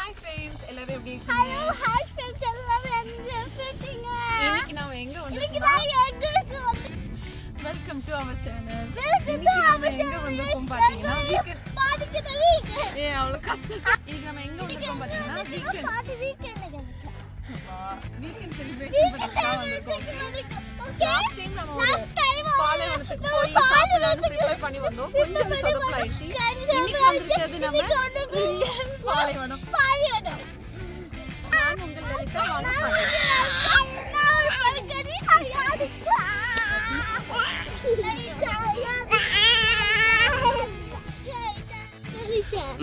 Hi friends, எல்லாரும் எப்படி இருக்கீங்க? ஹலோ ஹாய் ஃப்ரெண்ட்ஸ், எல்லாரும் எப்படி இருக்கீங்க? இன்னைக்கு நாம எங்க வந்திருக்கோம்? Welcome to our channel. இன்னைக்கு நாம எங்க வந்திருக்கோம் பாத்தீங்கன்னா வீக்கெண்ட். அவ்வளவு கஷ்டம். இன்னைக்கு நாம எங்க வந்திருக்கோம் பாத்தீங்கன்னா வீக்கெண்ட் செலிப்ரேஷன் பண்ணலாம் வந்திருக்கோம். லாஸ்ட் டைம் நாம பாலைவனத்துக்கு போய் சாப்பிடலாம் ப்ரிப்பேர் பண்ணி வந்தோம். கொஞ்சம் சொதப்பலாயிடுச்சு. இன்னைக்கு வந்திருக்கிறது நம்ம பாலைவனம். நான் உங்கள் லலிதா. வாங்க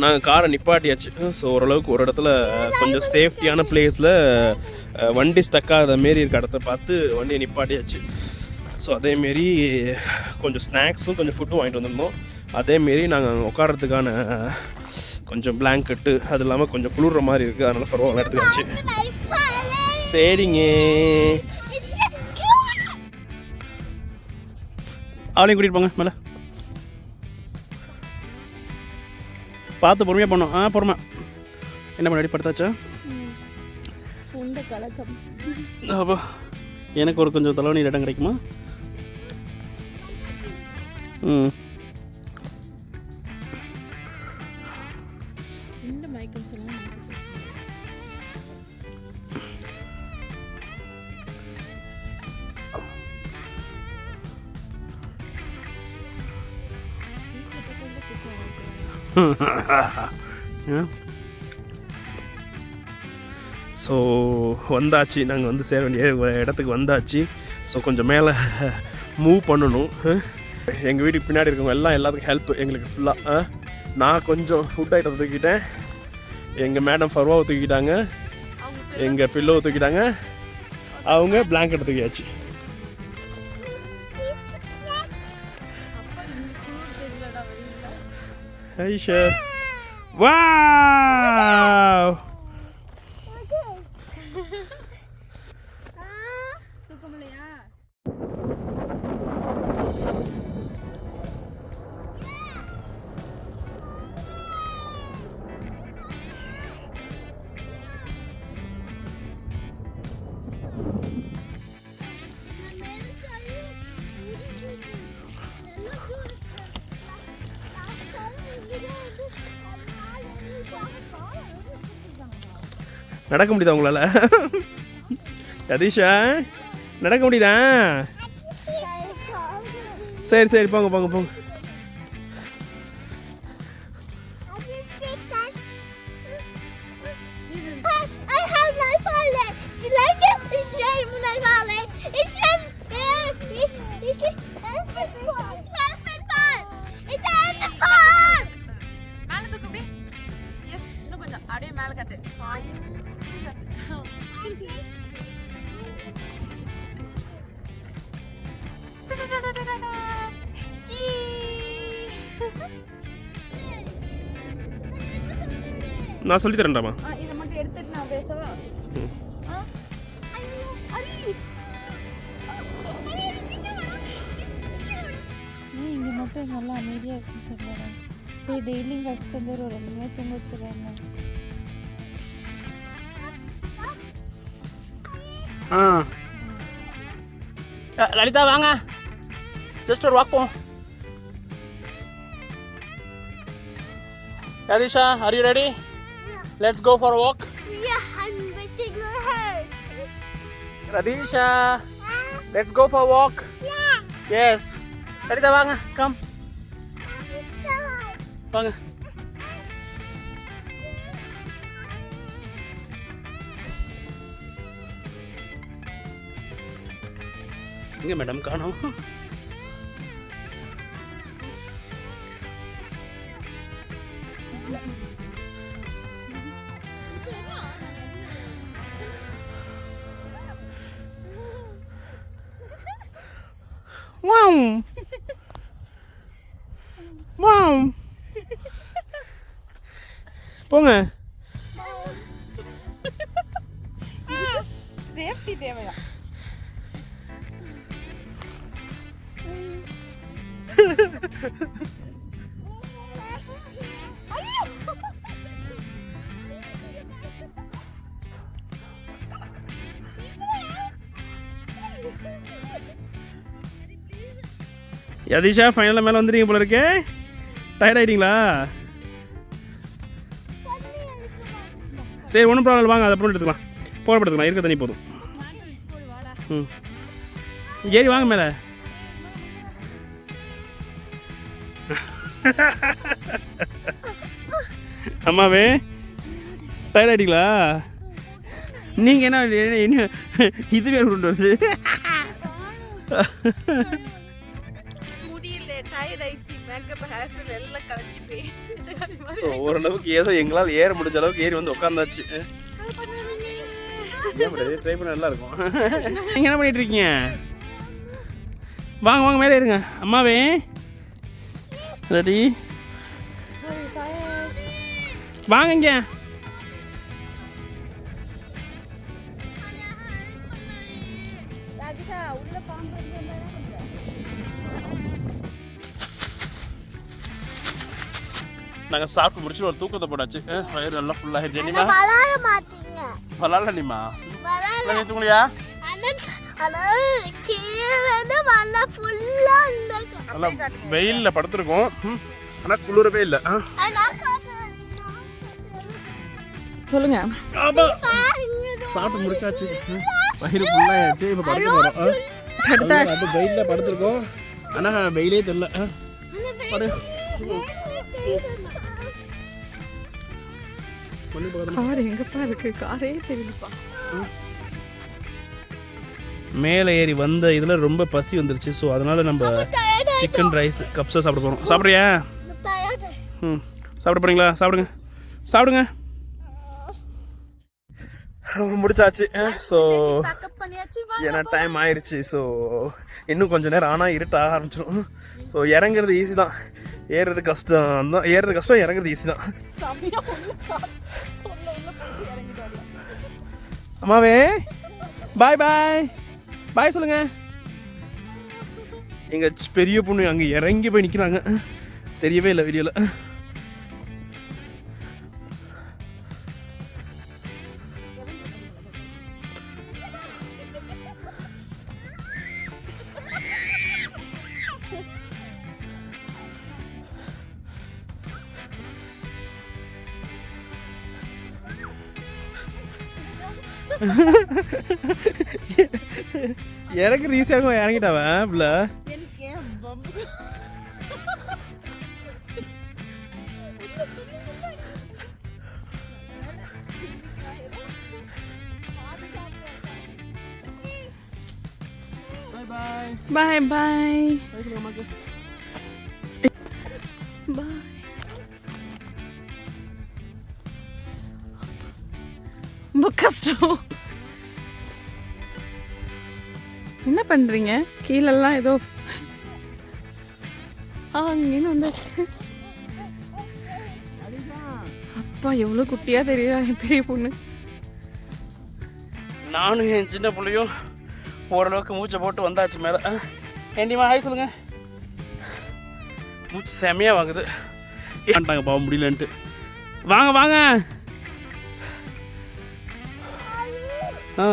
நாங்கள் காரை நிப்பாட்டியாச்சு. ஸோ ஓரளவுக்கு ஒரு இடத்துல கொஞ்சம் சேஃப்டியான பிளேஸில் வண்டி ஸ்டக் ஆகாத மாரி இருக்க இடத்த பார்த்து வண்டியை நிப்பாட்டியாச்சு. ஸோ அதேமாரி கொஞ்சம் ஸ்நாக்ஸும் கொஞ்சம் ஃபுட்டும் வாங்கிட்டு வந்திருந்தோம். அதேமாரி நாங்கள் உட்காரத்துக்கான கொஞ்சம் பிளாங்கெட்டு அது இல்லாமல் கொஞ்சம் குளிர்ற மாதிரி இருக்குது. அதனால் பரவாயில்ல எடுத்துக்காச்சு. சரிங்க, அவளையும் கூட்டிகிட்டு போங்க மேலே. பார்த்து பொறுமையாக பண்ணோம். பொறுமை. என்ன பண்ணி படுத்தாச்சா? அப்போ எனக்கு ஒரு கொஞ்சம் தலைவணி இடம் கிடைக்குமா? இந்த மைக்கம்ஸ் எல்லாம் ஸோ வந்தாச்சு, நாங்கள் வந்து சேர வேண்டிய இடத்துக்கு வந்தாச்சு. ஸோ கொஞ்சம் மேலே மூவ் பண்ணணும். எங்கள் வீட்டுக்கு பின்னாடி இருக்கவங்க எல்லாம் எல்லாத்துக்கும் ஹெல்ப் எங்களுக்கு ஃபுல்லாக. நான் கொஞ்சம் ஃபுட் ஐட்டம் தூக்கிட்டேன், எங்கள் மேடம் ஃபர்வாவை தூக்கிட்டாங்க, எங்கள் பில்லோவை தூக்கிட்டாங்க, அவங்க பிளாங்கெட் தூக்கியாச்சு. ஐஷா வாவ், தூக்கமில்லையா? நடக்க முடியுதா உங்களால்? சதீஷா நடக்க முடியுதா? சரி சரி, போங்க போங்க போங்க. மேல தூக்கு அப்படியே. எஸ், இன்னும் கொஞ்சம் அப்படியே மேல கட்டு. நான் சொல்லி தரேன்டாமா. இதை மட்டும் எடுத்துட்டு நான் பேசவா? இங்கே மட்டும் நல்லா அமைதியாக இருக்குன்னு தெரியல. போய் டெய்லியும் கழிச்சிட்டு வந்து ஒரு 2 மணி தூங்க வச்சுருவாங்க. லலிதா வாங்க, ஜஸ்ட் ஒரு வாக் போவோம். Yadisha, are you ready? Let's go for a walk. Yeah, I'm waiting for her. Radisha, let's go for a walk. Yeah. Yes. Lalitha வாங்க, come. வாங்க. இங்கே மேடம் காணோம். Wow. Wow. போங்க. சேஃப்டி தேவையா? யதிஷா ஃபைனலாக மேலே வந்துட்டீங்க போல இருக்கே. டயர்ட் ஆகிட்டீங்களா? சரி ஒன்றும் ப்ராப்ளம், வாங்க அதை அப்புறம் எடுத்துக்கலாம். போடப்படுத்துக்கலாம், இருக்க தண்ணி போதும். ம் ஏறி வாங்க மேலே. அம்மாவே டயர்ட் ஆகிட்டீங்களா? நீங்கள் என்ன இது வேறு கொண்டு வருது? ஸோ ஓரளவுக்கு ஏதோ எங்களால் ஏற முடிஞ்ச அளவுக்கு ஏறி வந்து உட்காந்தாச்சு. ட்ரை பண்ண நல்லா இருக்கும். நீங்கள் என்ன பண்ணிட்டு இருக்கீங்க? வாங்க வாங்க மேலே இருங்க. அம்மாவே ரெடி? வாங்க இங்கே. நாங்கள் சாப்பிட்டு முடிச்சுட்டு ஒரு தூக்கத்தை போட்டாச்சு. வயிறு நல்லா ஃபுல்லாக ஜெனிமா விளாட்லனிமா தூங்கலையா? நல்லா வெயிலில் படுத்துருக்கோம், ஆனால் குளிரவே இல்லை. சொல்லுங்க. சாப்பிட்டு முடிச்சாச்சு, வயிறு ஃபுல்லாகிடுச்சு. இப்போ படுக்க போகிறோம். அது வெயிலில் படுத்துருக்கோம், ஆனால் வெயிலே தெரியல. கார் எங்கப்பா இருக்கு? காரே தெரியலப்பா. மேலே ஏறி வந்த இதில் ரொம்ப பசி வந்துருச்சு. ஸோ அதனால நம்ம சிக்கன் ரைஸ் கப்ஸாக சாப்பிட போகிறோம். சாப்பிட்றியா? ம் சாப்பிட போகிறீங்களா? சாப்பிடுங்க சாப்பிடுங்க. முடிச்சாச்சு. ஸோ ஏன்னா டைம் ஆயிடுச்சு. ஸோ இன்னும் கொஞ்சம் நேரம் ஆனால் இருட்டாக ஆரம்பிச்சிடும். ஸோ இறங்குறது ஈஸி தான், ஏறுறது கஷ்டம் தான். ஏறுறது கஷ்டம், இறங்குறது ஈஸி தான். அம்மாவே பாய் பாய் பாய் சொல்லுங்க. எங்க பெரிய பொண்ணு அங்கே இறங்கி போய் நிற்கிறாங்க, தெரியவே இல்லை வீடியோவில். இறக்குறது ஈஸியாக இருக்கும், இறங்கிட்டாவன் பிள்ள. பாய் பாய் பாய். ரொம்ப கஷ்டம். என்ன பண்றீங்க? கீழெல்லாம் ஏதோ அங்கேன்னு வந்தாச்சு. அப்பா எவ்வளோ குட்டியா தெரியுதா என் பெரிய பொண்ணு. நானும் என் சின்ன பிள்ளையும் ஓரளவுக்கு மூச்சை போட்டு வந்தாச்சு மேலே. ஏண்டிமா ஹாய் சொல்லுங்க. மூச்சு செமையாக வாங்குது, ஏன்ட்டாங்க போக முடியலன்ட்டு. வாங்க வாங்க. ஆ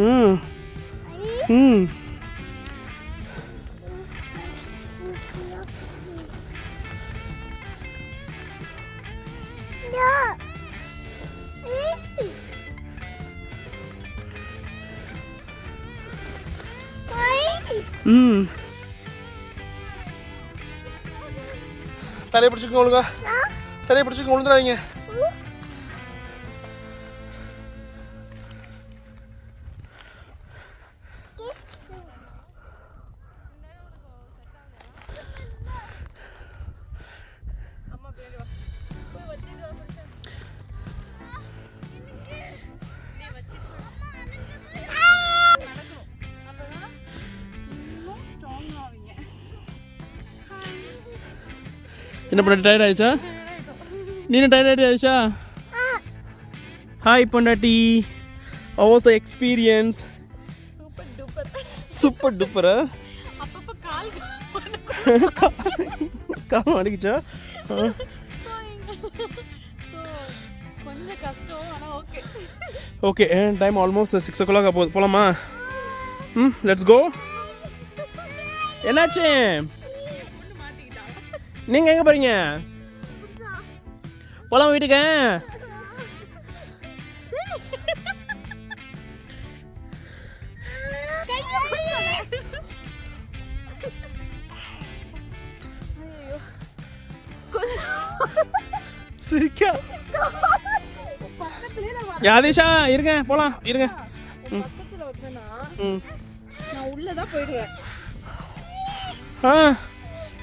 ம் ம் ம் தலையை பிடிச்சிக்கோங்க ஒழுங்கா, தலையை பிடிச்சிக்கோங்க, விழுந்துடாதீங்க. என்ன பண்ண டயர்ட் ஆயிடுச்சா? நீ டயர்ட் ஆயிடுச்சா? ஹாய் பொண்டாட்டி, how was the experience? Super டூப்பரா? அப்பப்ப கால் கால் அடிக்குச்சா? கொஞ்சம் கஷ்டம், ஆனா okay. Okay, time almost 6 o'clock போகுது. போலாமா? Let's go. என்னாச்சு? நீங்க எங்க போறீங்க? போலாம் வீட்டுக்கு. சிரிக்கா. யாதிஷா இருங்க, போலாம் இருங்க. பக்கத்துல வந்தேன்னா நான் உள்ளதான் போயிடுவேன்.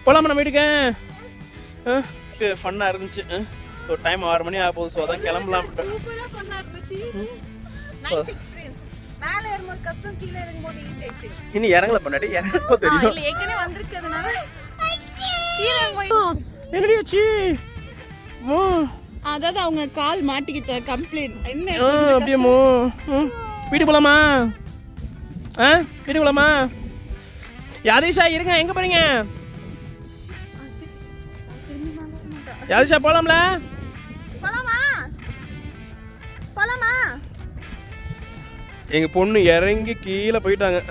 போலாமா நம்ம வீட்டுக்கு? ஃபன்னாக இருந்துச்சு. ஸோ டைம் 6 மணி ஆக போகுது. ஸோ அதான் கிளம்பலாம். சூப்பரா ஃபன்னா இருந்துச்சு. Nice experience. மேல ஏறும்போது கஷ்டம், கீழே இறங்கும்போது ஈஸி ஆயிடுச்சு. இனி இறங்கல பண்ணாடி, இறங்கப்போ தெரியும். இல்ல ஏற்கனவே வந்திருக்கிறதுனால கீழே இறங்கும்போது என்னடியாச்சு? அதாவது அவங்க கால் மாட்டிக்கிச்சா கம்ப்ளைண்ட். என்ன அப்படியேமோ? வீட்டுக்கு போலாமா? வீட்டுக்கு போலாமா? யாதிஷா இருங்க, எங்க போறீங்க? யாதிஷா போலாம்ல? போலாமா? போலாமா? எங்க பொண்ணு இறங்கி கீழே போயிட்டாங்க.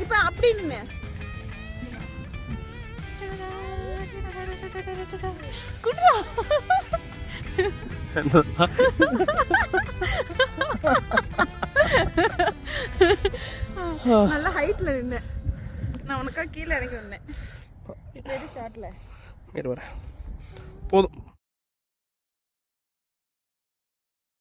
இப்ப அப்படி நின்னு குட்ரா நல்ல ஹைட்ல நின்னு நான் உனக்கா கீழே இறங்கி வந்தேன். ஷார்ட்ல போதும்.